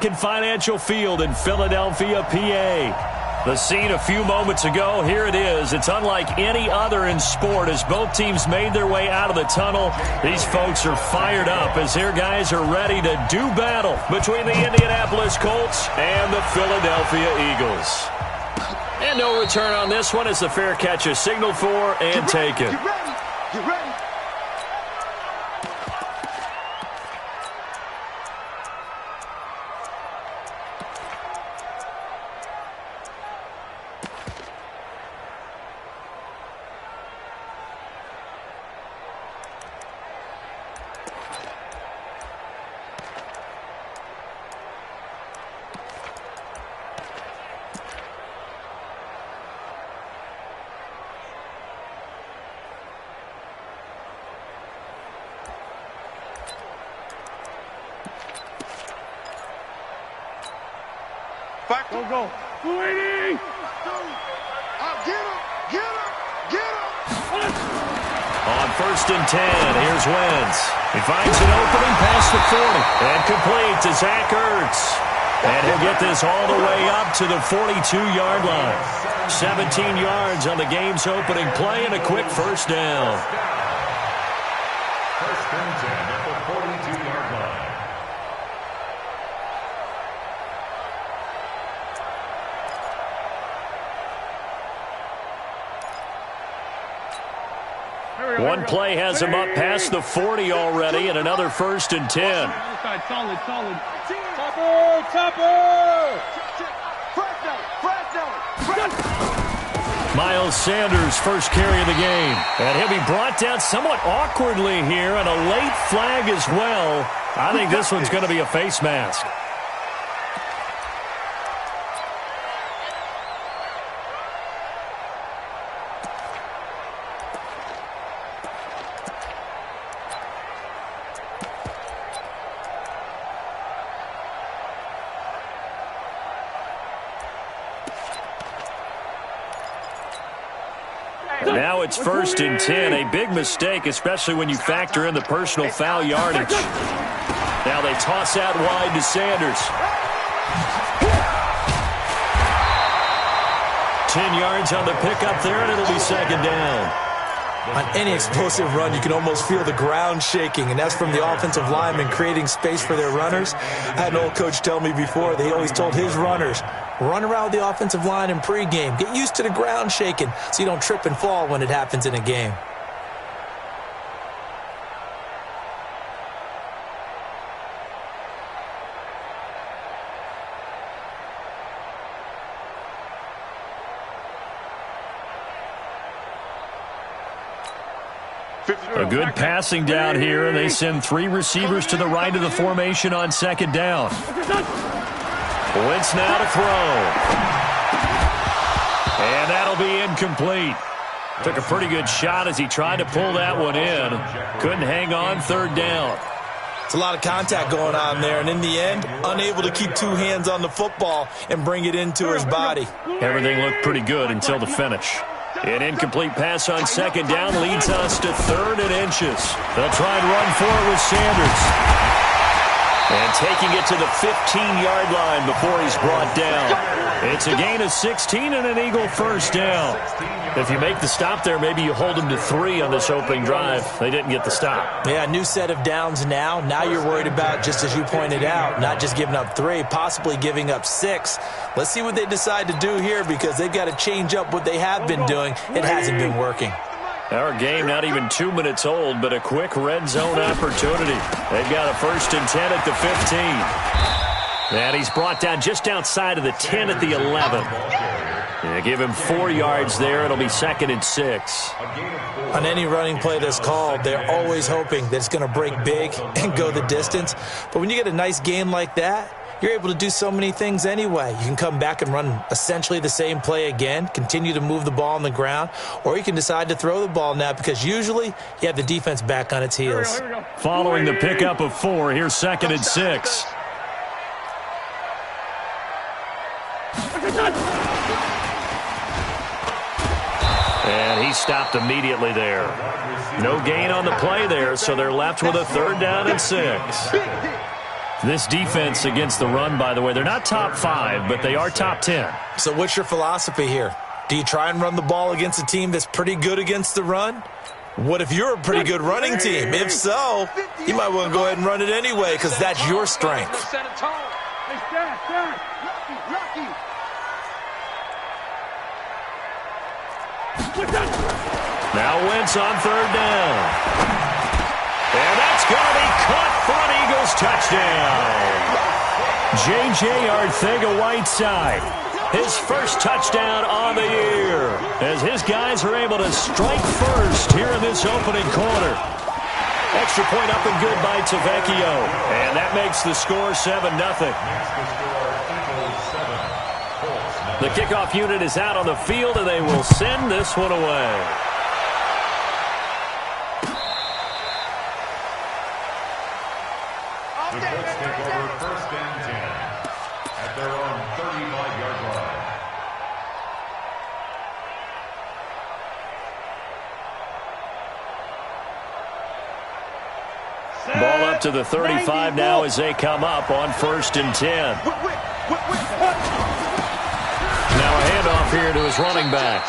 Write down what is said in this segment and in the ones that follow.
Financial Field in Philadelphia, PA. The scene a few moments ago, here it is. It's unlike any other in sport as both teams made their way out of the tunnel. These folks are fired up as their guys are ready to do battle between the Indianapolis Colts and the Philadelphia Eagles. And no return on this one as the fair catch is signaled for and taken. Get ready. Get ready. Go, go. Waiting. Get him. On 1st and 10, here's Wentz. He finds an opening past the 40 and complete to Zach Ertz. And he'll get this all the way up to the 42-yard line. 17 yards on the game's opening play and a quick first down. First and 10 at the 42-yard line. One play has him up past the 40 already, and another 1st and 10. Solid. Topper! Miles Sanders' first carry of the game. And he'll be brought down somewhat awkwardly here, and a late flag as well. I think this one's going to be a face mask. Now it's 1st and 10, a big mistake, especially when you factor in the personal foul yardage. Now they toss out wide to Sanders. 10 yards on the pickup there, and it'll be 2nd down. On any explosive run, you can almost feel the ground shaking, and that's from the offensive linemen creating space for their runners. I had an old coach tell me before, they always told his runners, run around the offensive line in pregame. Get used to the ground shaking so you don't trip and fall when it happens in a game. A good passing down here, and they send 3 receivers to the right of the formation on 2nd down. Wentz now to throw. And that'll be incomplete. Took a pretty good shot as he tried to pull that one in. Couldn't hang on 3rd down. It's a lot of contact going on there, and in the end, unable to keep 2 hands on the football and bring it into his body. Everything looked pretty good until the finish. An incomplete pass on 2nd down leads us to 3rd and inches. They'll try and run for it with Sanders. And taking it to the 15-yard line before he's brought down. It's a gain of 16 and an Eagle first down. If you make the stop there, maybe you hold them to 3 on this opening drive. They didn't get the stop. Yeah, new set of downs now. Now you're worried about, just as you pointed out, not just giving up 3, possibly giving up 6. Let's see what they decide to do here because they've got to change up what they have been doing. It hasn't been working. Our game not even 2 minutes old, but a quick red zone opportunity. They've got a 1st and 10 at the 15. And he's brought down just outside of the 10 at the 11. Yeah, give him 4 yards there. It'll be 2nd and 6. On any running play that's called, they're always hoping that it's going to break big and go the distance. But when you get a nice game like that, you're able to do so many things anyway. You can come back and run essentially the same play again, continue to move the ball on the ground, or you can decide to throw the ball now because usually you have the defense back on its heels. Here we go. Following the pickup of 4, here's 2nd and 6. And he stopped immediately there. No gain on the play there, so they're left with a 3rd down and 6. This defense against the run, by the way, they're not top 5, but they are top 10. So what's your philosophy here? Do you try and run the ball against a team that's pretty good against the run? What if you're a pretty good running team? If so, you might want to go ahead and run it anyway because that's your strength. Now Wentz on 3rd down. And that's going to be caught for an Eagles touchdown. J.J. Arcega-Whiteside, his first touchdown on the year, as his guys are able to strike first here in this opening quarter. Extra point up and good by Tavecchio, and that makes the score 7-0. The kickoff unit is out on the field, and they will send this one away. The Colts take over 1st and 10 at their own 35-yard line. Ball up to the 35 now as they come up on 1st and 10. Now a handoff here to his running back.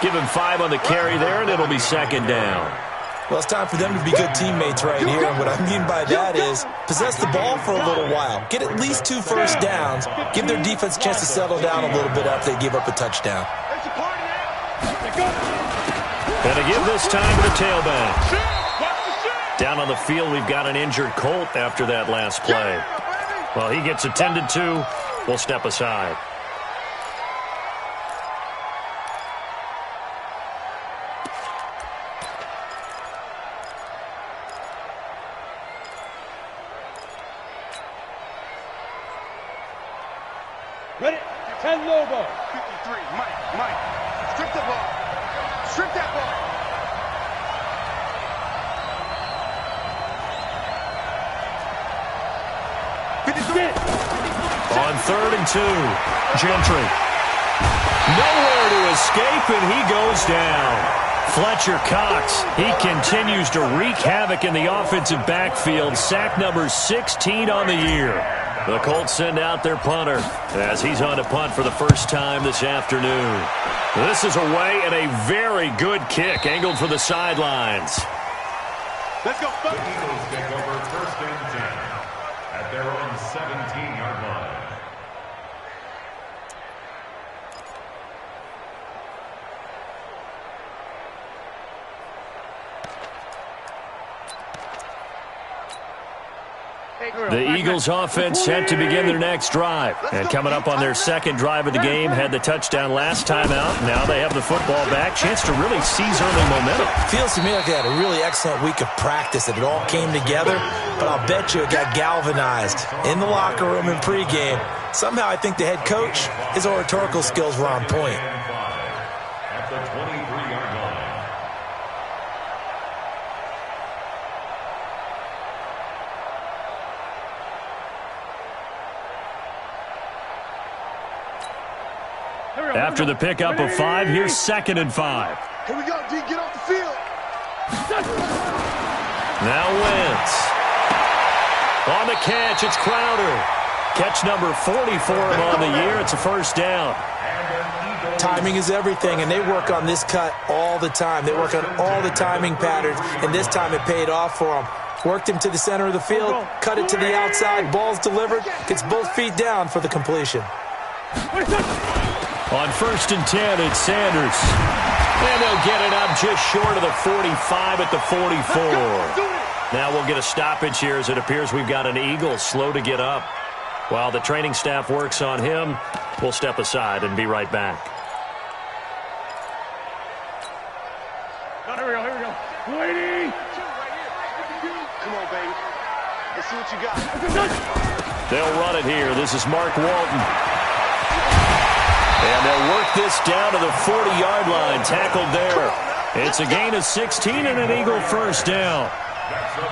Give him 5 on the carry there, and it'll be 2nd down. Well, it's time for them to be good teammates right here, and what I mean by that is possess the ball for a little while. Get at least 2 first downs. Give their defense a chance to settle down a little bit after they give up a touchdown. And to give this time to the tailback. Down on the field, we've got an injured Colt after that last play. Well, he gets attended to. We'll step aside. Ready? 10 Lobo. 53, Mike. Strip the ball. Strip that ball. On 3rd and 2, Gentry. Nowhere to escape, and he goes down. Fletcher Cox, he continues to wreak havoc in the offensive backfield. Sack number 16 on the year. The Colts send out their punter as he's on to punt for the first time this afternoon. This is away and a very good kick angled for the sidelines. Let's go. The Eagles take over 1st and 10 at their own 17-yard line. The Eagles offense set to begin their next drive. And coming up on their 2nd drive of the game, had the touchdown last time out. Now they have the football back. Chance to really seize early momentum. Feels to me like they had a really excellent week of practice, and it all came together. But I'll bet you it got galvanized in the locker room in pregame. Somehow I think the head coach, his oratorical skills were on point. At the 23-yard line. After the pickup of 5, here's 2nd and 5. Here we go, D. Get off the field. Now Wentz. On the catch, it's Crowder. Catch number 40 for him on the year. It's a 1st down. Timing is everything, and they work on this cut all the time. They work on all the timing patterns, and this time it paid off for them. Worked him to the center of the field, cut it to the outside, ball's delivered, gets both feet down for the completion. On 1st and 10, it's Sanders. And they'll get it up just short of the 45 at the 44. Now we'll get a stoppage here as it appears we've got an Eagle slow to get up. While the training staff works on him, we'll step aside and be right back. Oh, here we go. Waiting. Come on, baby. Let's see what you got. They'll run it here. This is Mark Walton. And they'll work this down to the 40-yard line, tackled there. It's a gain of 16 and an Eagle 1st down.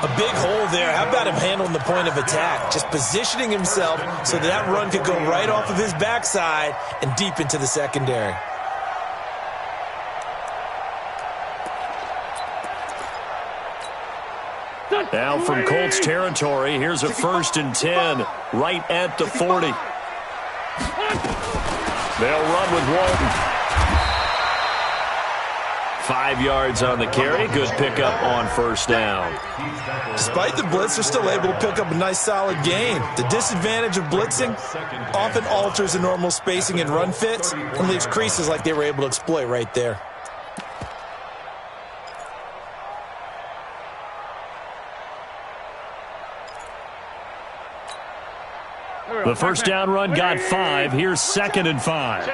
A big hole there. How about him handling the point of attack? Just positioning himself so that run could go right off of his backside and deep into the secondary. Now from Colts territory, here's a 1st and 10 right at the 40. They'll run with Walton. 5 yards on the carry. Good pickup on 1st down. Despite the blitz, they're still able to pick up a nice, solid gain. The disadvantage of blitzing often alters the normal spacing and run fits and leaves creases like they were able to exploit right there. The 1st down run got 5. Here's 2nd and 5.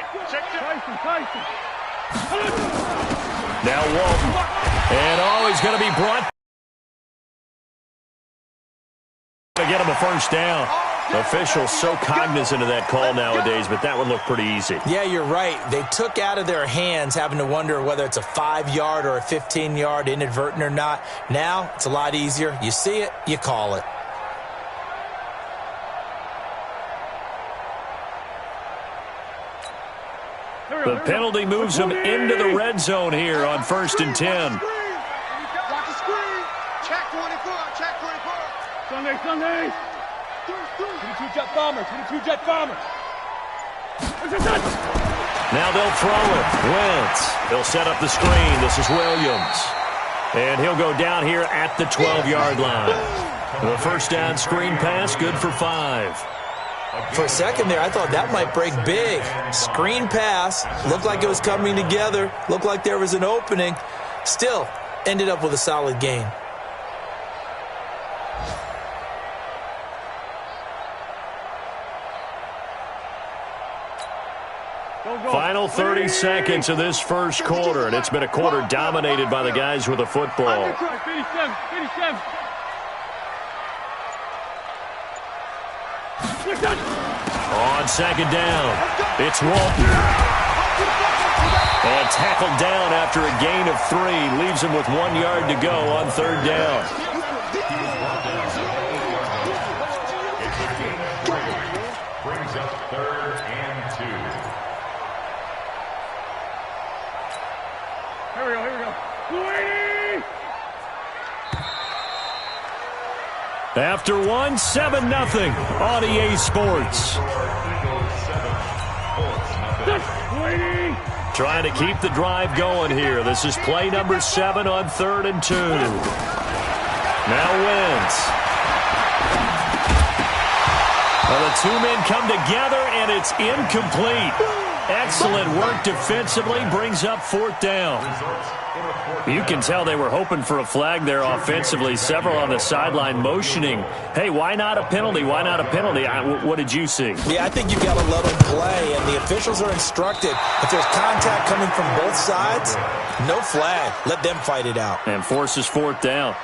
Now Walton. And he's going to be brought to get him a 1st down. Officials so cognizant of that call nowadays, but that one looked pretty easy. Yeah, you're right. They took out of their hands having to wonder whether it's a 5-yard or a 15-yard inadvertent or not. Now it's a lot easier. You see it, you call it. The penalty moves them into the red zone here on 1st and 10. Watch the screen. Check 24. Check 24. Sunday. 22 jet bomber. 22 jet bomber. Now they'll throw it. Wentz. They'll set up the screen. This is Williams. And he'll go down here at the 12-yard line. The 1st down screen pass, good for 5. For a second there, I thought that might break big. Screen pass, looked like it was coming together, looked like there was an opening. Still, ended up with a solid gain. Final 30 seconds of this 1st quarter, and it's been a quarter dominated by the guys with the football. 57. On 2nd down, it's Walton. And tackled down after a gain of 3. Leaves him with 1 yard to go on 3rd down. Brings up 3rd and 2. Here we go. 20! After 1, 7-0 on EA Sports. Trying to keep the drive going here. This is play number 7 on 3rd and 2. Now Wentz. Well, the 2 men come together, and it's incomplete. Excellent work defensively, brings up 4th down. You can tell they were hoping for a flag there offensively. Several on the sideline motioning, hey, why not a penalty? Why not a penalty? What did you see? Yeah, I think you've got to let them play, and the officials are instructed. If there's contact coming from both sides, no flag. Let them fight it out. And forces 4th down.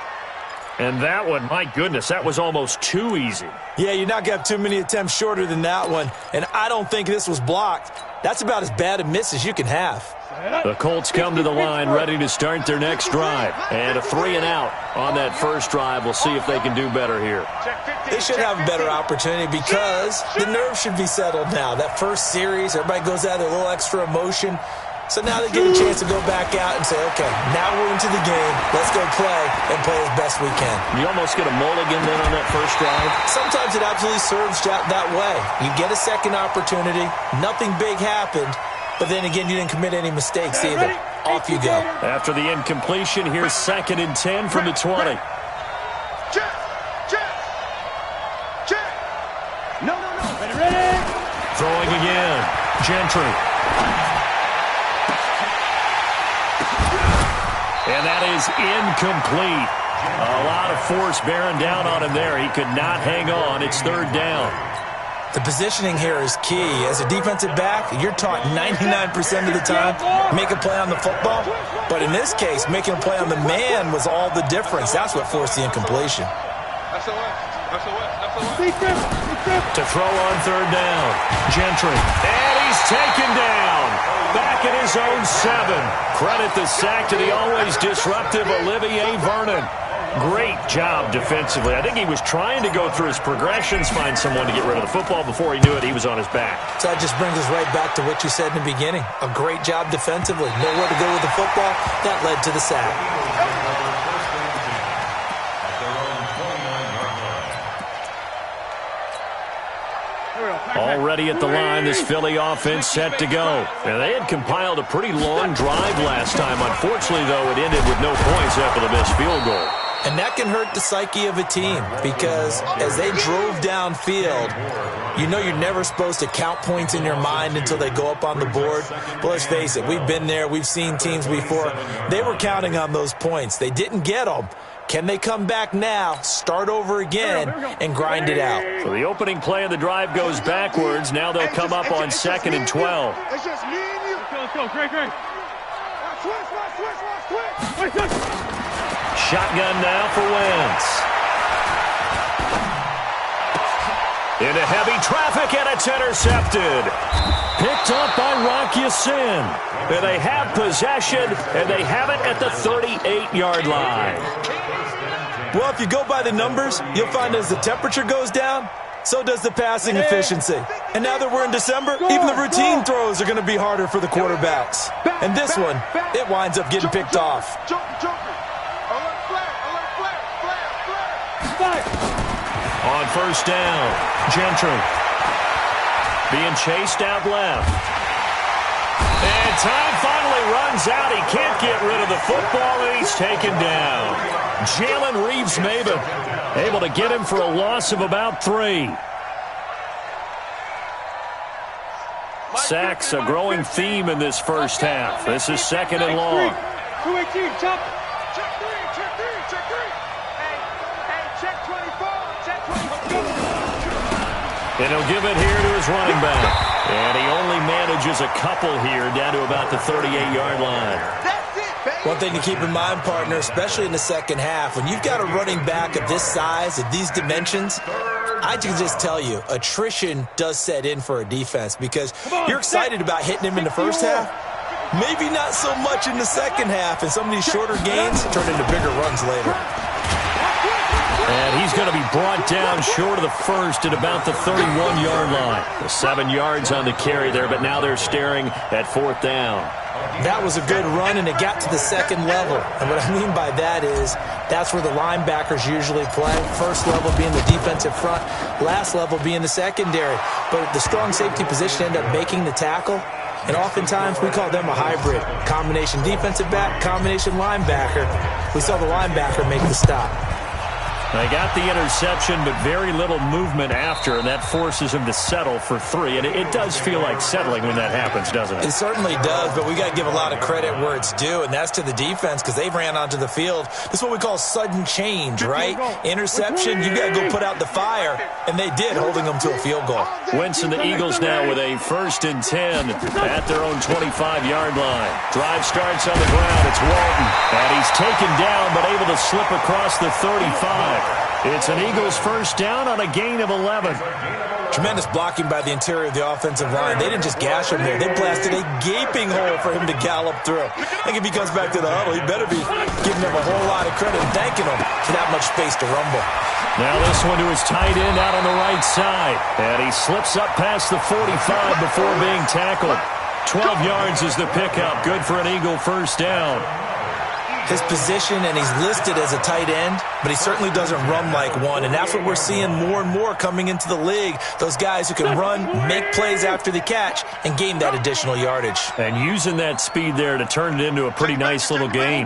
And that one, my goodness, that was almost too easy. Yeah, you're not going to have too many attempts shorter than that one, and I don't think this was blocked. That's about as bad a miss as you can have. The Colts come to the line ready to start their next drive. And a 3 and out on that 1st drive. We'll see if they can do better here. They should have a better opportunity because the nerves should be settled now. That 1st series, everybody goes out with a little extra emotion. So now they get a chance to go back out and say, okay, now we're into the game. Let's go play and play as best we can. You almost get a mulligan then on that 1st drive? Sometimes it absolutely serves that way. You get a second opportunity. Nothing big happened. But then again, you didn't commit any mistakes either. Off you go. After the incompletion, here's 2nd and 10 from the 20. Check. No. Ready? Throwing again. Gentry. And that is incomplete. A lot of force bearing down on him there. He could not hang on. It's 3rd down. The positioning here is key. As a defensive back, you're taught 99% of the time, make a play on the football. But in this case, making a play on the man was all the difference. That's what forced the incompletion. To throw on 3rd down. Gentry. And he's taken down. Back at his own 7. Credit the sack to the always disruptive Olivier Vernon. Great job defensively. I think he was trying to go through his progressions, find someone to get rid of the football. Before he knew it, he was on his back. So that just brings us right back to what you said in the beginning. A great job defensively. Nowhere to go with the football. That led to the sack. Already at the line, this Philly offense set to go. Now, they had compiled a pretty long drive last time. Unfortunately, though, it ended with no points after the missed field goal. And that can hurt the psyche of a team because as they drove downfield, you know you're never supposed to count points in your mind until they go up on the board. But let's face it, we've been there. We've seen teams before. They were counting on those points. They didn't get them. Can they come back now, start over again, and grind it out? So the opening play of the drive goes backwards. Now they'll come up on 2nd and 12. It's just me and you. Let's go. Great. Switch. Shotgun now for Wentz. Into heavy traffic, and it's intercepted. Picked up by Rock Ya-Sin. And they have possession, and they have it at the 38-yard line. Well, if you go by the numbers, you'll find as the temperature goes down, so does the passing efficiency. And now that we're in December, even the routine throws are going to be harder for the quarterbacks. And this one, it winds up getting picked off. On first down, Gentry being chased out left. And time finally runs out. He can't get rid of the football, and he's taken down. Jalen Reeves-Maybin able to get him for a loss of about 3. Sacks, a growing theme in this first half. This is 2nd and long. 218, chop. Check 3. Check 24. Check 24. And he'll give it here to his running back. And he only manages a couple here down to about the 38-yard line. That's it, baby. One thing to keep in mind, partner, especially in the second half, when you've got a running back of this size, of these dimensions, I can just tell you, attrition does set in for a defense because you're excited about hitting him in the first half. Maybe not so much in the second half, and some of these shorter gains turn into bigger runs later. And he's going to be brought down short of the first at about the 31-yard line. 7 yards on the carry there, but now they're staring at 4th down. That was a good run, and it got to the second level. And what I mean by that is that's where the linebackers usually play. First level being the defensive front, last level being the secondary. But the strong safety position ended up making the tackle. And oftentimes we call them a hybrid. Combination defensive back, combination linebacker. We saw the linebacker make the stop. They got the interception, but very little movement after, and that forces him to settle for 3. And it does feel like settling when that happens, doesn't it? It certainly does, but we got to give a lot of credit where it's due, and that's to the defense because they ran onto the field. This is what we call sudden change, right? Interception, you got to go put out the fire, and they did, holding them to a field goal. Wentz and the Eagles now with a 1st and 10 at their own 25-yard line. Drive starts on the ground. It's Walton, and he's taken down but able to slip across the 35. It's an Eagles first down on a gain of 11. Tremendous blocking by the interior of the offensive line. They didn't just gash him there. They blasted a gaping hole for him to gallop through. I think if he comes back to the huddle, he better be giving them a whole lot of credit and thanking them for that much space to rumble. Now this one to his tight end out on the right side. And he slips up past the 45 before being tackled. 12 yards is the pickup. Good for an Eagle first down. His position, and he's listed as a tight end, but he certainly doesn't run like one, and that's what we're seeing more and more coming into the league. Those guys who can run, make plays after the catch, and gain that additional yardage. And using that speed there to turn it into a pretty nice little game.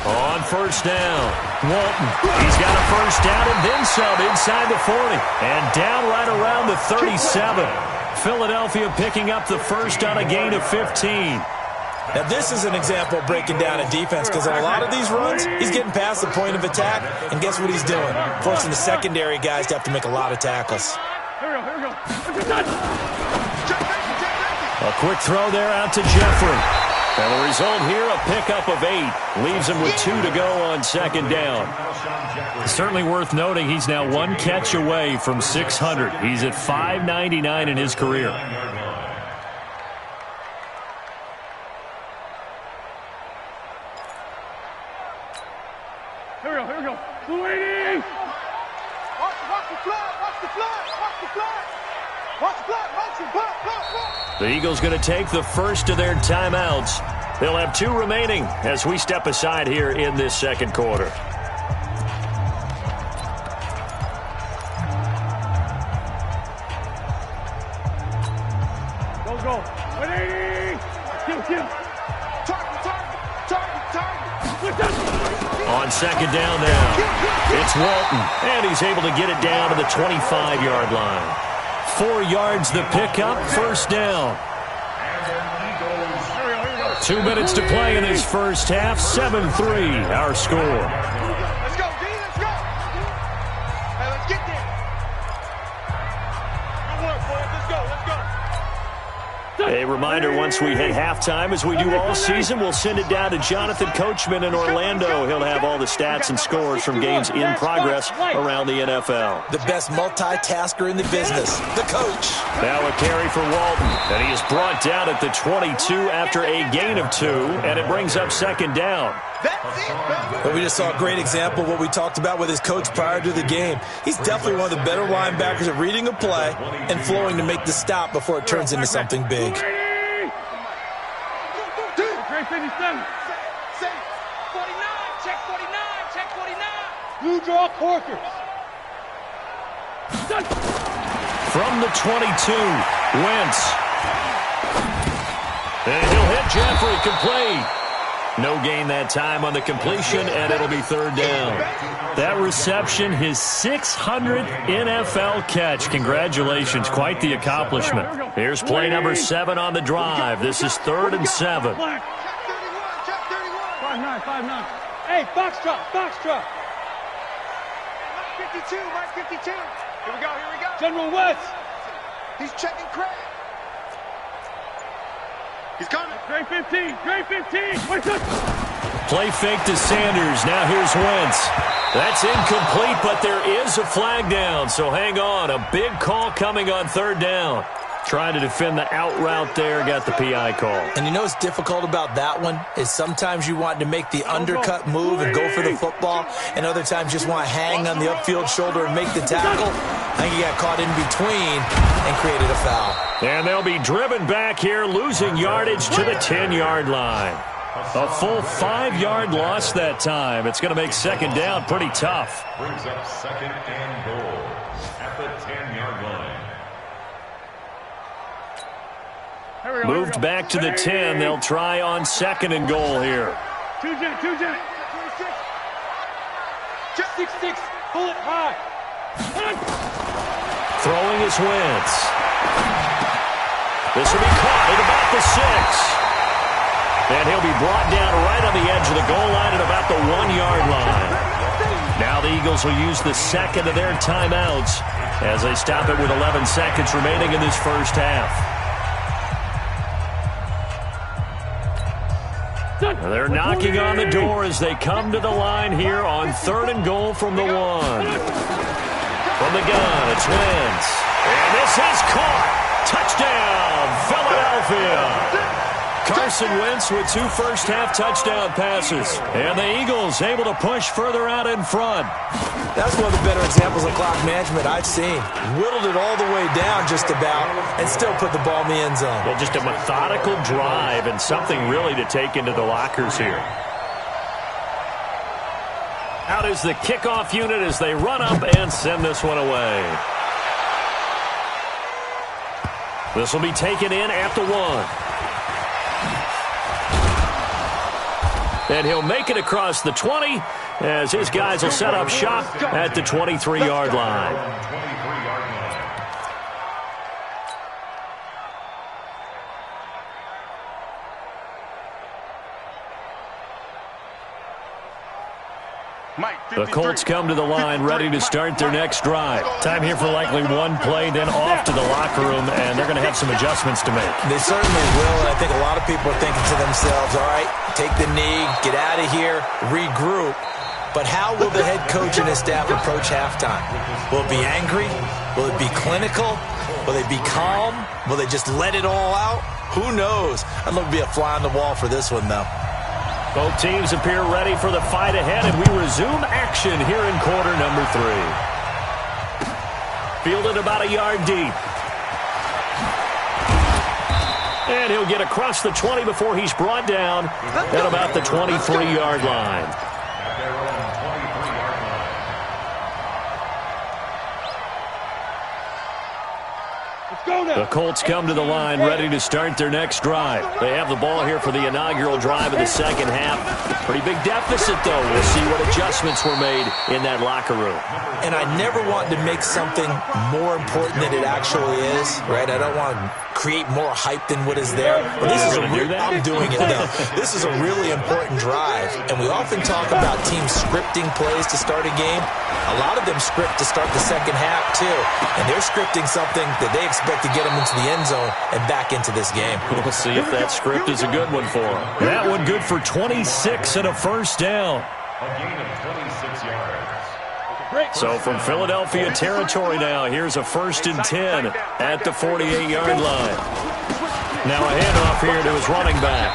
On first down, Walton. He's got a first down and then some inside the 40. And down right around the 37. Philadelphia picking up the first on a gain of 15. Now, this is an example of breaking down a defense because on a lot of these runs, he's getting past the point of attack, and guess what he's doing? Forcing the secondary guys to have to make a lot of tackles. Here we go. A quick throw there out to Jeffrey. And the result here, a pickup of 8. Leaves him with 2 to go on second down. Certainly worth noting he's now 1 catch away from 600. He's at 599 in his career. Here we go. 280. Watch the fly. The Eagles going to take the first of their timeouts. They'll have 2 remaining as we step aside here in this second quarter. second down now. It's Walton, and he's able to get it down to the 25-yard line. 4 yards the pickup, first down. 2 minutes to play in this first half, 7-3 our score. Let's go, D, let's go. Hey, let's get there. Good work, boys. Let's go, let's go. A reminder, once we hit halftime, as we do all season, we'll send it down to Jonathan Coachman in Orlando. He'll have all the stats and scores from games in progress around the NFL. The best multitasker in the business, the coach. Now a carry for Walton, and he is brought down at the 22 after a gain of 2, and it brings up second down. That's it, baby. But we just saw a great example of what we talked about with his coach prior to the game. He's definitely one of the better linebackers at reading a play and flowing to make the stop before it turns into something big. Great 57. Say 49, check 49, check 49. Blue draw corkers. From the 22, Wentz. And he'll hit Jeffrey, complete. No gain that time on the completion, and it'll be third down. That reception, his 600th NFL catch. Congratulations, quite the accomplishment. Here's play number 7 on the drive. This is 3rd and 7. Check 31, check 31. 5-9. Hey, box drop. Mike 52, Mike 52. Here we go, here we go. General West. He's checking Craig. He's coming. Great 15. Great 15. Wait, Play fake to Sanders. Now here's Wentz. That's incomplete, but there is a flag down, so hang on. A big call coming on 3rd down. Trying to defend the out route there, got the PI call. And you know what's difficult about that one is sometimes you want to make the undercut move and go for the football, and other times just want to hang on the upfield shoulder and make the tackle. I think he got caught in between and created a foul. And they'll be driven back here, losing yardage to the 10-yard line. A full 5-yard loss that time. It's going to make second down pretty tough. Brings up second and goal at the 10-yard line. Moved back to the 10. They'll try on 2nd and goal here. 2-jet. 6-6. Pull it high. Throwing is Wentz. This will be caught at about the 6. And he'll be brought down right on the edge of the goal line at about the 1-yard line. Now the Eagles will use the second of their timeouts as they stop it with 11 seconds remaining in this first half. They're knocking on the door as they come to the line here on 3rd and goal from the 1. From the gun, it's Wentz. And this is caught. Touchdown, Philadelphia. Carson Wentz with 2 first-half touchdown passes. And the Eagles able to push further out in front. That's one of the better examples of clock management I've seen. Whittled it all the way down just about and still put the ball in the end zone. Well, just a methodical drive and something really to take into the lockers here. Out is the kickoff unit as they run up and send this one away. This will be taken in at the 1. And he'll make it across the 20 as his guys will set up shop at the 23-yard line. The Colts come to the line ready to start their next drive. Time here for likely one play, then off to the locker room, and they're going to have some adjustments to make. They certainly will, and I think a lot of people are thinking to themselves, all right, take the knee, get out of here, regroup. But how will the head coach and his staff approach halftime? Will it be angry? Will it be clinical? Will they be calm? Will they just let it all out? Who knows? I'd love to be a fly on the wall for this one, though. Both teams appear ready for the fight ahead, and we resume action here in quarter number 3. Fielded about a yard deep. And he'll get across the 20 before he's brought down at about the 23-yard line. The Colts come to the line ready to start their next drive. They have the ball here for the inaugural drive of the second half. Pretty big deficit, though. We'll see what adjustments were made in that locker room. And I never want to make something more important than it actually is, right? I don't want to create more hype than what is there. But this is I'm doing it, though. This is a really important drive. And we often talk about teams scripting plays to start a game. A lot of them script to start the second half, too. And they're scripting something that they expect to get them into the end zone and back into this game. We'll see if that script is a good one for them. That one good for 26 and a first down. A gain of 26 yards. So from Philadelphia territory now, here's a 1st and 10 at the 48-yard line. Now a handoff here to his running back.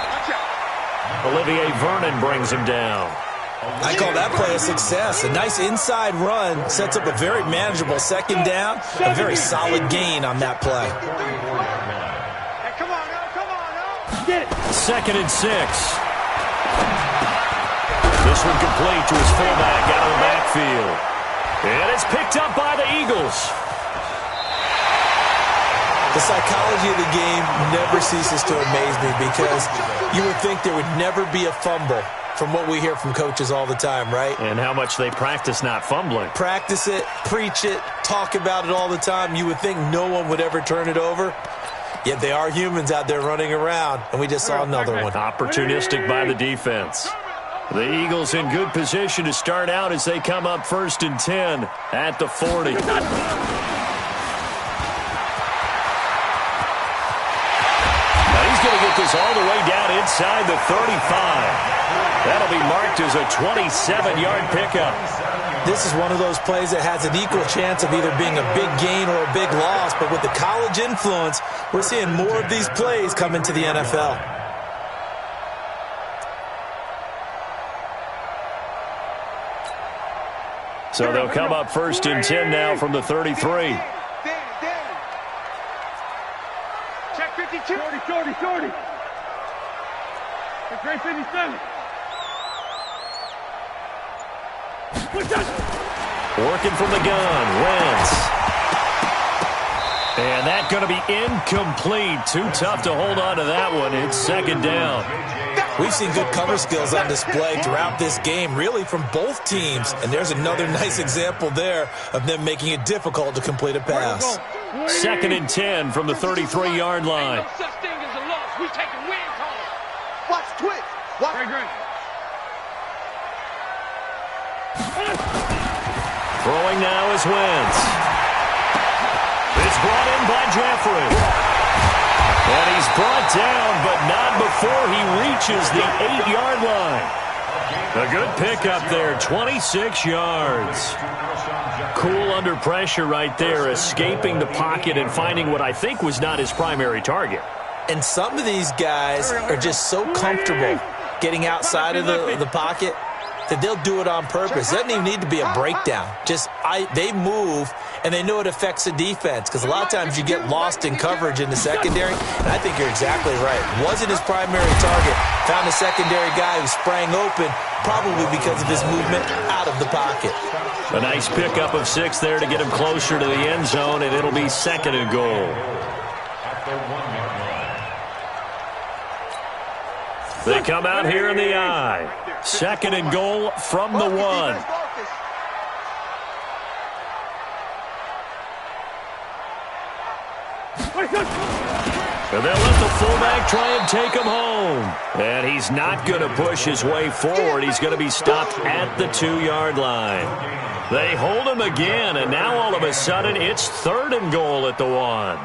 Olivier Vernon brings him down. I call that play a success. A nice inside run sets up a very manageable second down. A very solid gain on that play. Hey, come on, Get it. 2nd and 6. This one complete to his fullback out of the backfield. And it's picked up by the Eagles. The psychology of the game never ceases to amaze me because you would think there would never be a fumble from what we hear from coaches all the time, right? And how much they practice not fumbling. Practice it, preach it, talk about it all the time. You would think no one would ever turn it over. Yet they are humans out there running around, and we just saw another one. Opportunistic by the defense. The Eagles in good position to start out as they come up 1st and 10 at the 40. Get this all the way down inside the 35. That'll be marked as a 27-yard pickup. This is one of those plays that has an equal chance of either being a big gain or a big loss, but with the college influence, we're seeing more of these plays come into the NFL. So they'll come up 1st and 10 now from the 33. Check 52. 40. It's Ray 57. Working from the gun, Wentz. And that's going to be incomplete. Too tough to hold on to that one. It's 2nd down. We've seen good cover skills on display throughout this game, really from both teams. And there's another nice example there of them making it difficult to complete a pass. 2nd and 10 from the 33-yard line. No such thing as a loss. We taking wins home. Watch twitch. Watch. Great. Throwing now is Wentz. It's brought in by Jeffrey. And he's brought down, but not before he reaches the 8-yard line. A good pickup there, 26 yards. Cool under pressure right there, escaping the pocket and finding what I think was not his primary target. And some of these guys are just so comfortable getting outside of the pocket that they'll do it on purpose. It doesn't even need to be a breakdown. They move, and they know it affects the defense because a lot of times you get lost in coverage in the secondary, and I think you're exactly right. Wasn't his primary target. Found a secondary guy who sprang open, probably because of his movement out of the pocket. A nice pickup of 6 there to get him closer to the end zone, and it'll be 2nd and goal. They come out here in the I. 2nd and goal from the 1. And they'll let the fullback try and take him home. And he's not going to push his way forward. He's going to be stopped at the 2-yard line. They hold him again, and now all of a sudden it's 3rd and goal at the 1.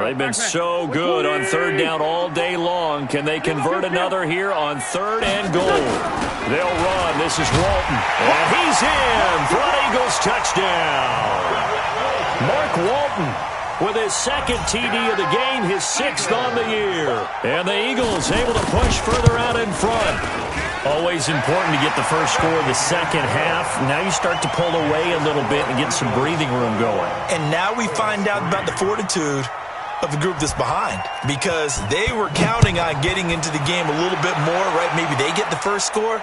They've been so good on 3rd down all day long. Can they convert another here on 3rd and goal? They'll run. This is Walton. And he's in for an Eagles touchdown. Mark Walton with his 2nd TD of the game, his 6th on the year. And the Eagles able to push further out in front. Always important to get the first score of the second half. Now you start to pull away a little bit and get some breathing room going. And now we find out about the fortitude of the group that's behind because they were counting on getting into the game a little bit more, right? Maybe they get the first score.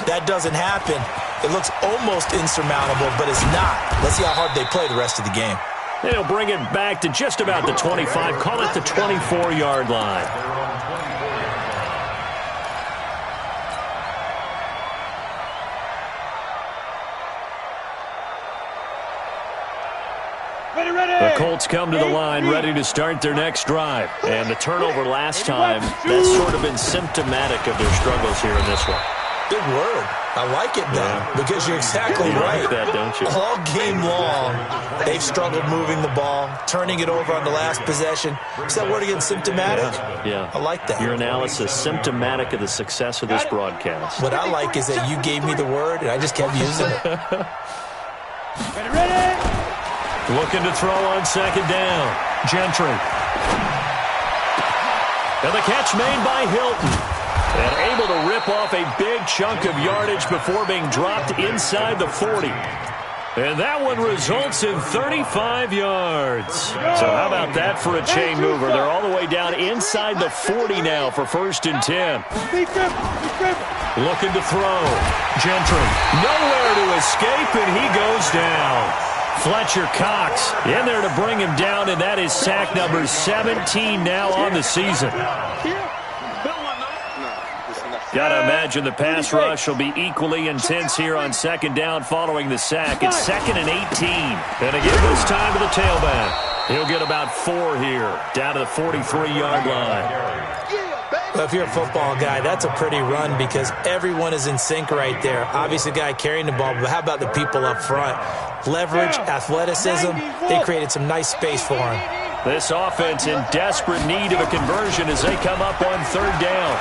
That doesn't happen. It looks almost insurmountable, but it's not. Let's see how hard they play the rest of the game. They'll bring it back to just about the 25. Call it the 24-yard line. The Colts come to the line ready to start their next drive. And the turnover last time, that's sort of been symptomatic of their struggles here in this one. Good word. I like it, though, because you're exactly right. Like that, don't you? All game long, they've struggled moving the ball, turning it over on the last possession. Is that word again, symptomatic? Yeah. I like that. Your analysis, symptomatic of the success of this broadcast. What I like is that you gave me the word, and I just kept using it. Ready? Looking to throw on second down. Gentry. And the catch made by Hilton. And able to rip off a big chunk of yardage before being dropped inside the 40. And that one results in 35 yards. So how about that for a chain mover? They're all the way down inside the 40 now for 1st and 10. Looking to throw. Gentry. Nowhere to escape, and he goes down. Fletcher Cox in there to bring him down, and that is sack number 17 now on the season. Got to imagine the pass rush will be equally intense here on second down following the sack. It's 2nd and 18. And again this time to the tailback. He'll get about 4 here, down to the 43-yard line. Well, if you're a football guy, that's a pretty run because everyone is in sync right there. Obviously, the guy carrying the ball, but how about the people up front? Leverage, athleticism, they created some nice space for him. This offense in desperate need of a conversion as they come up on 3rd down.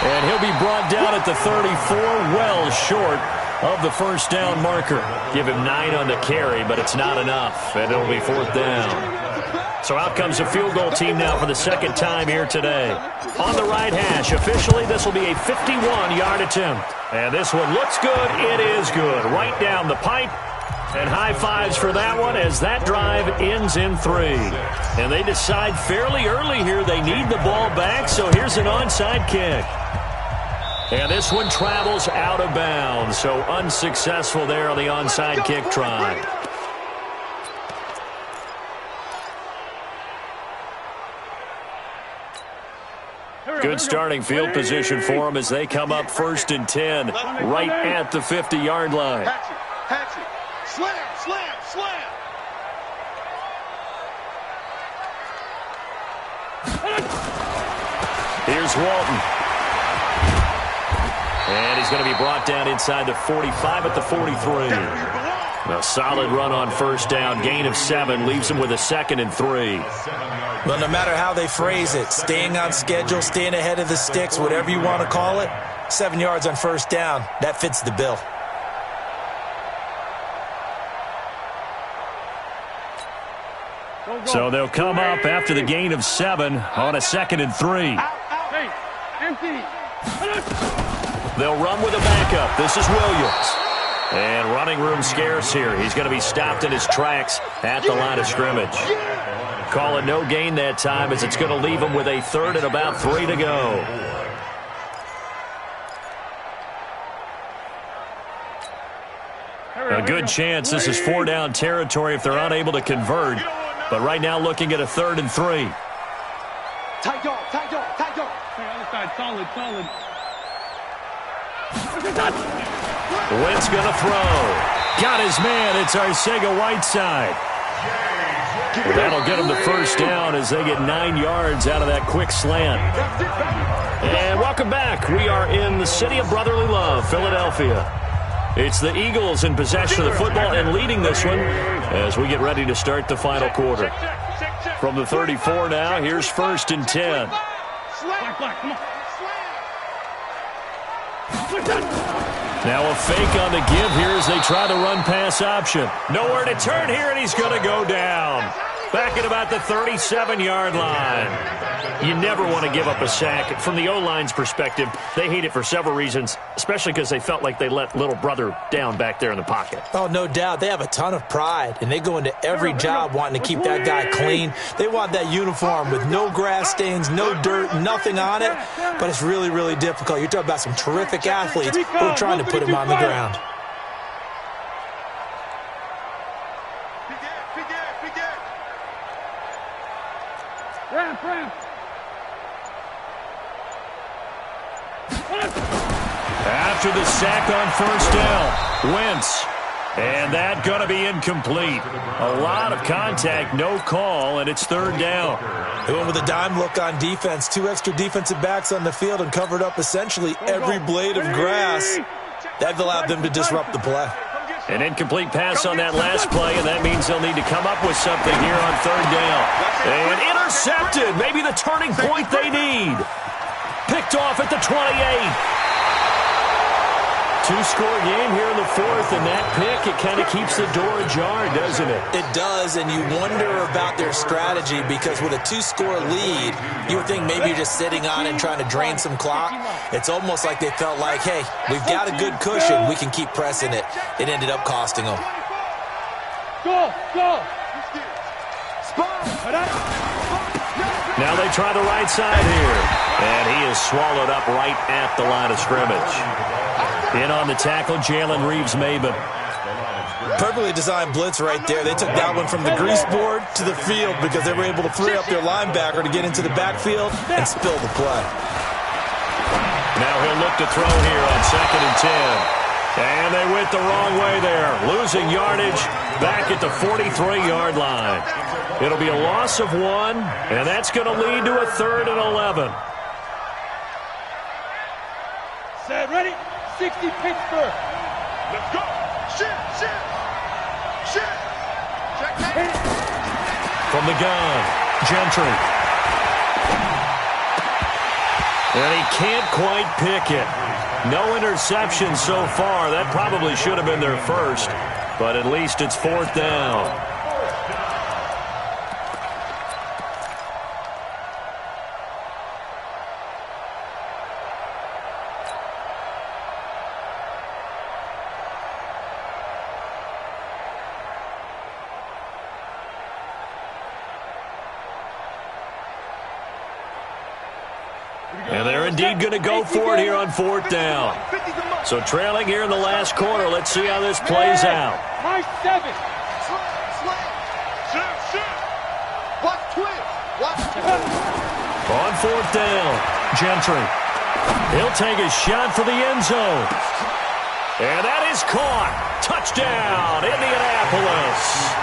And he'll be brought down at the 34, well short of the 1st down marker. Give him 9 on the carry, but it's not enough, and it'll be 4th down. So out comes a field goal team now for the 2nd time here today. On the right hash, officially this will be a 51-yard attempt. And this one looks good. It is good. Right down the pipe. And high fives for that one as that drive ends in 3. And they decide fairly early here they need the ball back, so here's an onside kick. And this one travels out of bounds, so unsuccessful there on the onside kick try. Good starting field position for them as they come up 1st and 10, right at the 50-yard line. Hatchet. Slam, slam, slam. Here's Walton. And he's going to be brought down inside the 45 at the 43. A solid run on 1st down. Gain of 7 leaves him with a 2nd and 3. Well, no matter how they phrase it, staying on schedule, staying ahead of the sticks, whatever you want to call it, 7 yards on 1st down, that fits the bill. So they'll come up after the gain of 7 on a 2nd and 3. Hey, empty. They'll run with a backup. This is Williams. And running room scarce here. He's going to be stopped in his tracks at the line of scrimmage. Call it no gain that time as it's going to leave him with a 3rd and about 3 to go. A good chance this is 4-down territory if they're unable to convert. But right now looking at a 3rd and 3. Tight dog, tight dog, tight dog. Hey, other side, solid, solid. Wentz going to throw. Got his man. It's Arcega-Whiteside. That'll get them the 1st down as they get 9 yards out of that quick slant. And welcome back. We are in the city of brotherly love, Philadelphia. It's the Eagles in possession of the football and leading this one as we get ready to start the final quarter. From the 34 now, here's 1st and 10. Black, come on. Now a fake on the give here as they try to run pass option. Nowhere to turn here, and he's going to go down. Back at about the 37-yard line. You never want to give up a sack. From the O-line's perspective, they hate it for several reasons, especially because they felt like they let little brother down back there in the pocket. Oh, no doubt. They have a ton of pride, and they go into every job wanting to keep that guy clean. They want that uniform with no grass stains, no dirt, nothing on it, but it's really, really difficult. You're talking about some terrific athletes who are trying to put him on the ground. After the sack on first down, Wentz. And that going to be incomplete. A lot of contact, no call, and it's third down. They went with a dime look on defense. 2 extra defensive backs on the field and covered up essentially every blade of grass. That allowed them to disrupt the play. An incomplete pass on that last play, and that means they'll need to come up with something here on third down. And intercepted. Maybe the turning point they need. Picked off at the 28. Two-score game here in the fourth, and that pick, it kind of keeps the door ajar, doesn't it? It does, and you wonder about their strategy because with a 2-score lead, you would think maybe you're just sitting on and trying to drain some clock. It's almost like they felt like, hey, we've got a good cushion. We can keep pressing it. It ended up costing them. Go! Now they try the right side here, and he is swallowed up right at the line of scrimmage. In on the tackle, Jalen Reeves-Maybin. Perfectly designed blitz right there. They took that one from the grease board to the field because they were able to free up their linebacker to get into the backfield and spill the play. Now he'll look to throw here on 2nd and 10. And they went the wrong way there. Losing yardage back at the 43-yard line. It'll be a loss of 1, and that's going to lead to a 3rd and 11. Set, ready? 60 Pittsburgh. Let's go. Shit. Check that. From the gun, Gentry. And he can't quite pick it. No interception so far. That probably should have been their first, but at least it's 4th down. And they're indeed going to go for it here on 4th down. So trailing here in the last quarter. Let's see how this plays out. My 7. Watch twist. Watch twist. On 4th down, Gentry. He'll take a shot for the end zone. And that is caught. Touchdown, Indianapolis.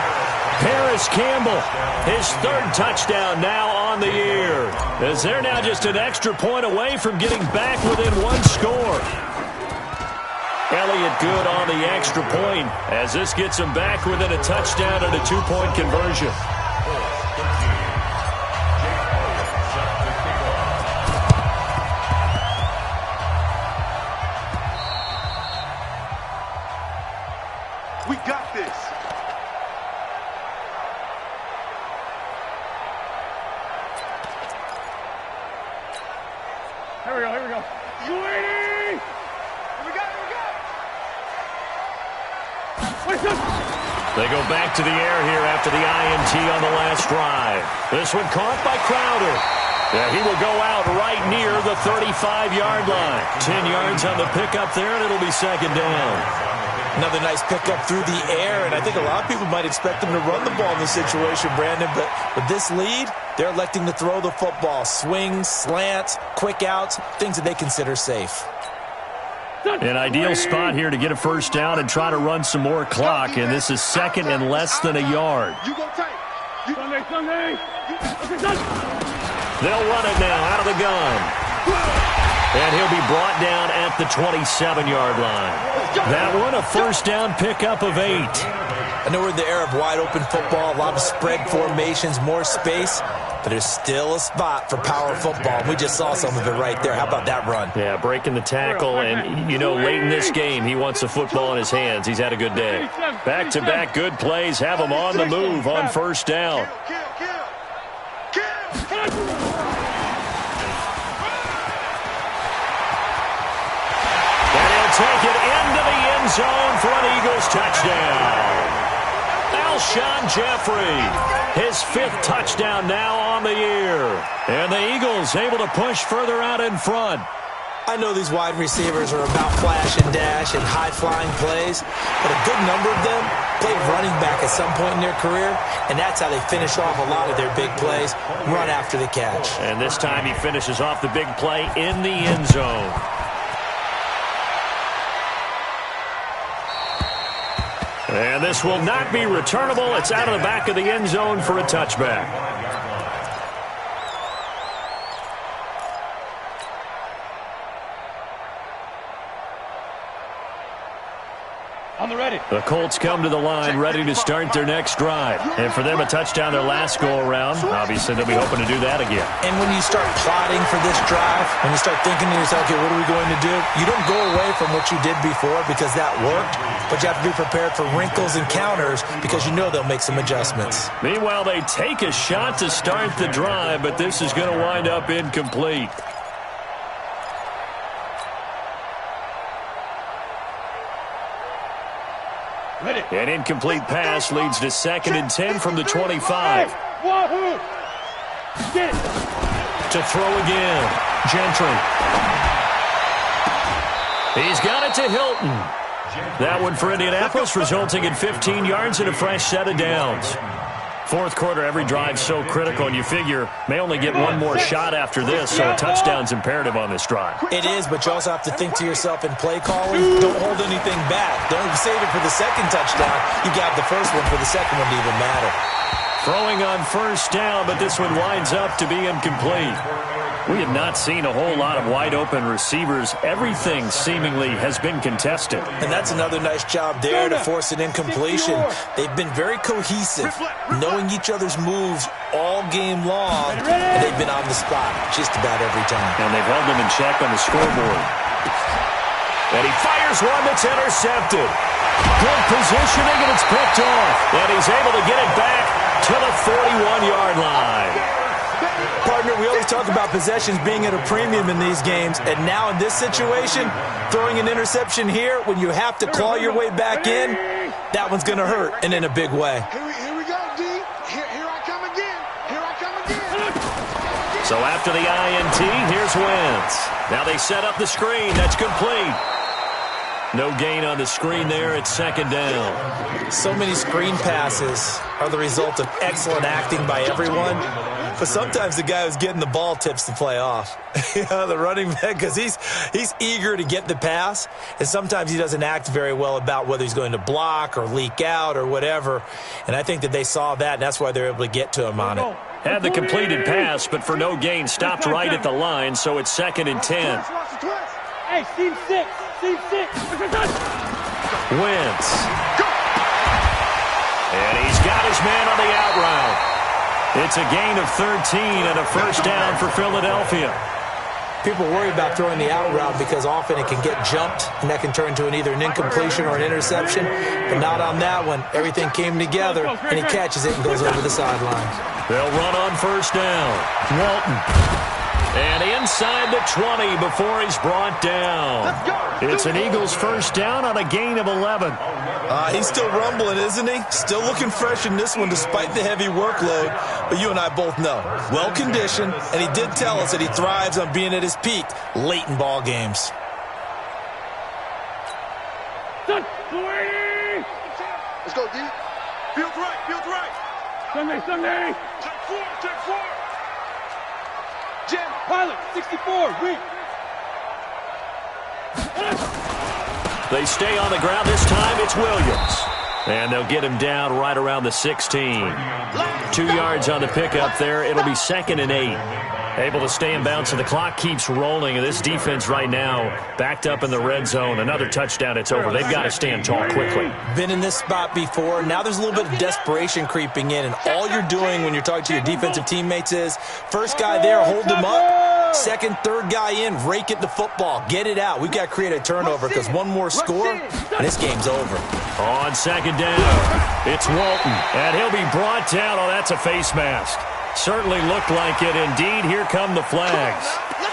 Paris Campbell, his 3rd touchdown now on the year, as they're now just an extra point away from getting back within 1 score. Elliott good on the extra point, as this gets him back within a touchdown and a 2-point conversion. We got this. Here we go. You ready? Here we go. They go back to the air here after the INT on the last drive. This one caught by Crowder. Yeah, he will go out right near the 35-yard line. 10 yards on the pickup there, and it'll be 2nd down. Another nice pickup through the air, and I think a lot of people might expect them to run the ball in this situation, Brandon, but with this lead, they're electing to throw the football. Swings, slants, quick outs, things that they consider safe. An ideal spot here to get a first down and try to run some more clock, and this is 2nd and less than a yard. You go tight. Sunday. They'll run it now out of the gun. And he'll be brought down at the 27-yard line. That one, a first down pickup of 8. I know we're in the era of wide-open football, a lot of spread formations, more space, but there's still a spot for power football. We just saw some of it right there. How about that run? Yeah, breaking the tackle, and, you know, late in this game, he wants the football in his hands. He's had a good day. Back-to-back good plays have him on the move on first down. zone for an Eagles touchdown. Alshon Jeffrey, his 5th touchdown now on the year. And the Eagles able to push further out in front. I know these wide receivers are about flash and dash and high-flying plays, but a good number of them played running back at some point in their career, and that's how they finish off a lot of their big plays, run after the catch. And this time he finishes off the big play in the end zone. And this will not be returnable. It's out of the back of the end zone for a touchback. On the ready. The Colts come to the line ready to start their next drive. And for them, a touchdown their last go-around. Obviously, they'll be hoping to do that again. And when you start plotting for this drive, when you start thinking to yourself, okay, what are we going to do? You don't go away from what you did before because that worked, but you have to be prepared for wrinkles and counters because you know they'll make some adjustments. Meanwhile, they take a shot to start the drive, but this is going to wind up incomplete. An incomplete pass leads to 2nd and 10 from the 25. To throw again. Gentry. He's got it to Hilton. That one for Indianapolis, resulting in 15 yards and a fresh set of downs. 4th quarter, every drive so critical, and you figure may only get one more shot after this, so a touchdown's imperative on this drive. It is, but you also have to think to yourself in play calling, don't hold anything back. Don't save it for the 2nd touchdown. You got the first one for the 2nd one to even matter. Throwing on 1st down, but this one winds up to be incomplete. We have not seen a whole lot of wide-open receivers. Everything seemingly has been contested. And that's another nice job there to force an incompletion. They've been very cohesive, knowing each other's moves all game long, and they've been on the spot just about every time. And they've held them in check on the scoreboard. And he fires one that's intercepted. Good positioning, and it's picked off. And he's able to get it back to the 41-yard line. Partner, we always talk about possessions being at a premium in these games, and now in this situation, throwing an interception here when you have to claw your way back in, that one's going to hurt, and in a big way. Here we go, D. Here I come again. Here I come again. So after the INT, here's Wentz. Now they set up the screen. That's complete. No gain on the screen there. It's 2nd down. So many screen passes are the result of excellent acting by everyone. But sometimes the guy who's getting the ball tips the play off. The running back, because he's eager to get the pass, and sometimes he doesn't act very well about whether he's going to block or leak out or whatever. And I think that they saw that, and that's why they're able to get to him on it. Had the completed pass, but for no gain, stopped right at the line, so it's 2nd and 10. Hey, seam 6. Seam 6. Wentz. And he's got his man on the out route. It's a gain of 13 and a 1st down for Philadelphia. People worry about throwing the out route because often it can get jumped, and that can turn into either an incompletion or an interception. But not on that one. Everything came together, and he catches it and goes over the sideline. They'll run on 1st down. Walton. And inside the 20 before he's brought down. It's an Eagles 1st down on a gain of 11. He's still rumbling, isn't he? Still looking fresh in this one despite the heavy workload. But you and I both know, well-conditioned, and he did tell us that he thrives on being at his peak late in ball games. Let's go, D. Field right. Sunday. Take 4. Jim. Pilot, 64, weak. They stay on the ground. This time it's Williams. And they'll get him down right around the 16. 2 yards on the pickup there. It'll be 2nd and 8. Able to stay in bounds, and the clock keeps rolling. And this defense right now backed up in the red zone. Another touchdown, it's over. They've got to stand tall quickly. Been in this spot before. Now there's a little bit of desperation creeping in. And all you're doing when you're talking to your defensive teammates is, first guy there, hold him up. Second, third guy in, rake it the football. Get it out. We've got to create a turnover because one more score, and this game's over. On 2nd down, it's Walton. And he'll be brought down. Oh, that's a face mask. Certainly looked like it. Indeed, here come the flags.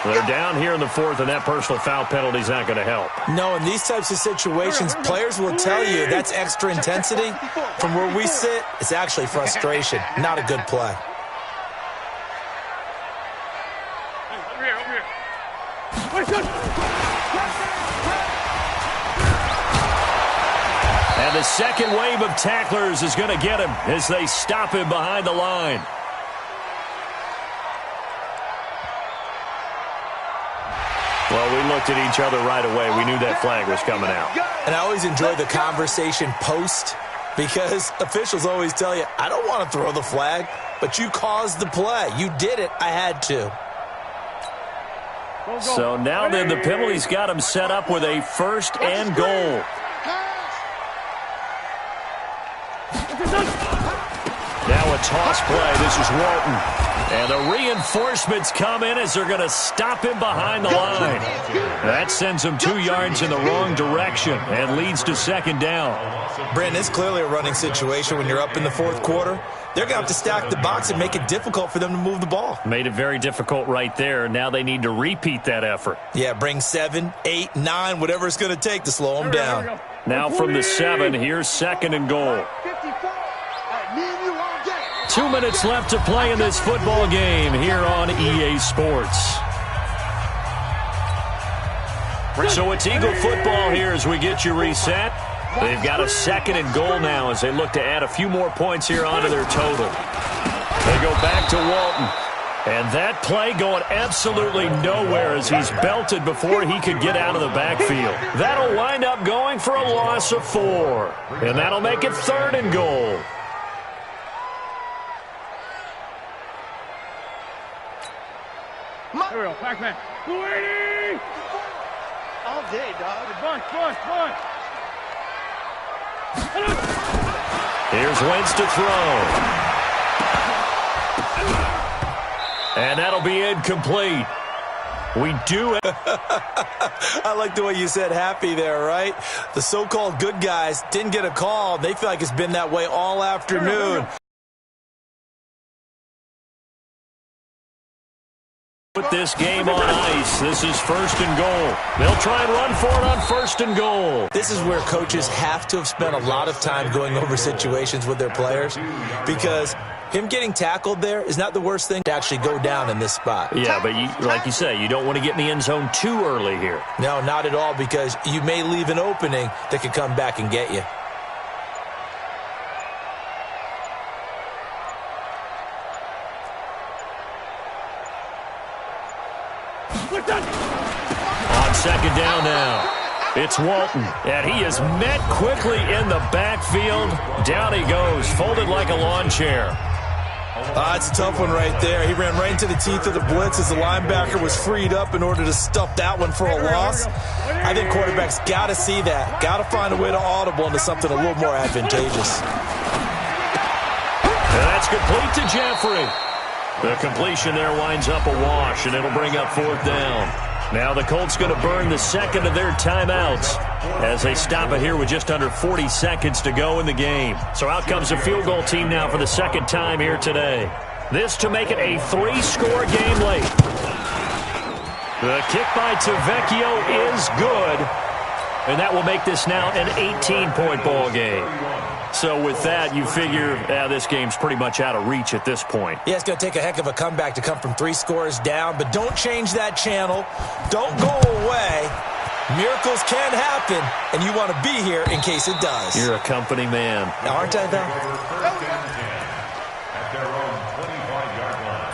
They're down here in the fourth, and that personal foul penalty is not going to help. No, in these types of situations, players will tell you that's extra intensity. From where we sit, it's actually frustration, not a good play. And the second wave of tacklers is going to get him as they stop him behind the line. Well, we looked at each other right away. We knew that flag was coming out. And I always enjoy the conversation post because officials always tell you, I don't want to throw the flag, but you caused the play. You did it. I had to. So now then the penalty's got him set up with a first and goal. Now a toss play. This is Walton. And the reinforcements come in as they're going to stop him behind the line. That sends him 2 yards in the wrong direction and leads to second down. Brandon, it's clearly a running situation when you're up in the fourth quarter. They're going to have to stack the box and make it difficult for them to move the ball. Made it very difficult right there. Now they need to repeat that effort. Yeah, bring 7, 8, 9, whatever it's going to take to slow them down. Now from the 7, here's second and goal. 2 minutes left to play in this football game here on EA Sports. So it's Eagle football here as we get you reset. They've got a second and goal now as they look to add a few more points here onto their total. They go back to Walton. And that play going absolutely nowhere as he's belted before he could get out of the backfield. That'll wind up going for a loss of 4. And that'll make it third and goal. Here we go, Pac-Man. 280! All day, dog. Bunch. Here's Wentz to throw. And that'll be incomplete. We do it. I like the way you said happy there, right? The so-called good guys didn't get a call. They feel like it's been that way all afternoon. Put this game on ice. This is first and goal. They'll try and run for it on first and goal. This is where coaches have to have spent a lot of time going over situations with their players because him getting tackled there is not the worst thing to actually go down in this spot. Yeah, but like you say, you don't want to get in the end zone too early here. No, not at all, because you may leave an opening that could come back and get you. On second down now, it's Walton, and he is met quickly in the backfield. Down he goes, folded like a lawn chair. It's a tough one right there. He ran right into the teeth of the blitz as the linebacker was freed up in order to stuff that one for a loss. I think quarterbacks got to see that. Got to find a way to audible into something a little more advantageous. And that's complete to Jeffrey. The completion there winds up a wash, and it'll bring up fourth down. Now the Colts going to burn the second of their timeouts as they stop it here with just under 40 seconds to go in the game. So out comes the field goal team now for the second time here today. This to make it a 3-score game late. The kick by Tavecchio is good, and that will make this now an 18-point ball game. So with that, you figure this game's pretty much out of reach at this point. Yeah, it's going to take a heck of a comeback to come from 3 scores down, but don't change that channel. Don't go away. Miracles can happen, and you want to be here in case it does. You're a company man. Aren't I, though? At their own 25-yard line.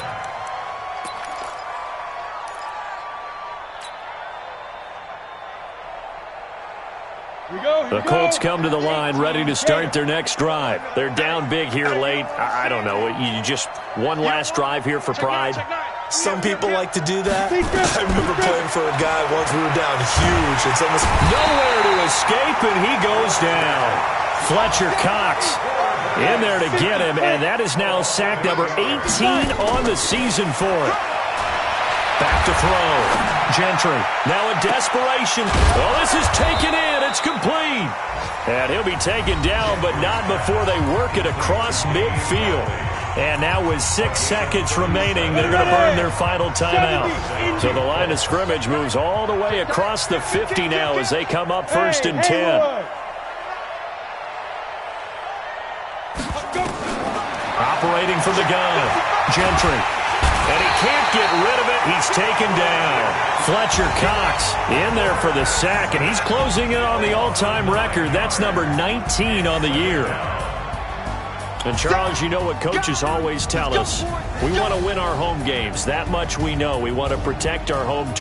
The Colts come to the line ready to start their next drive. They're down big here late. I don't know. You just one last drive here for pride. Some people like to do that. I remember playing for a guy once we were down huge. It's almost nowhere to escape, and he goes down. Fletcher Cox in there to get him, and that is now sack number 18 on the season for it. Back to throw. Gentry. Now in desperation. Oh, this is taken in. It's complete. And he'll be taken down, but not before they work it across midfield. And now with 6 seconds remaining, they're going to burn their final timeout. So the line of scrimmage moves all the way across the 50 now as they come up 1st and 10. Operating from the gun, Gentry. And he can't get rid of it. He's taken down. Fletcher Cox in there for the sack, and he's closing in on the all-time record. That's number 19 on the year. And, Charles, you know what coaches always tell us. We want to win our home games. That much we know. We want to protect our home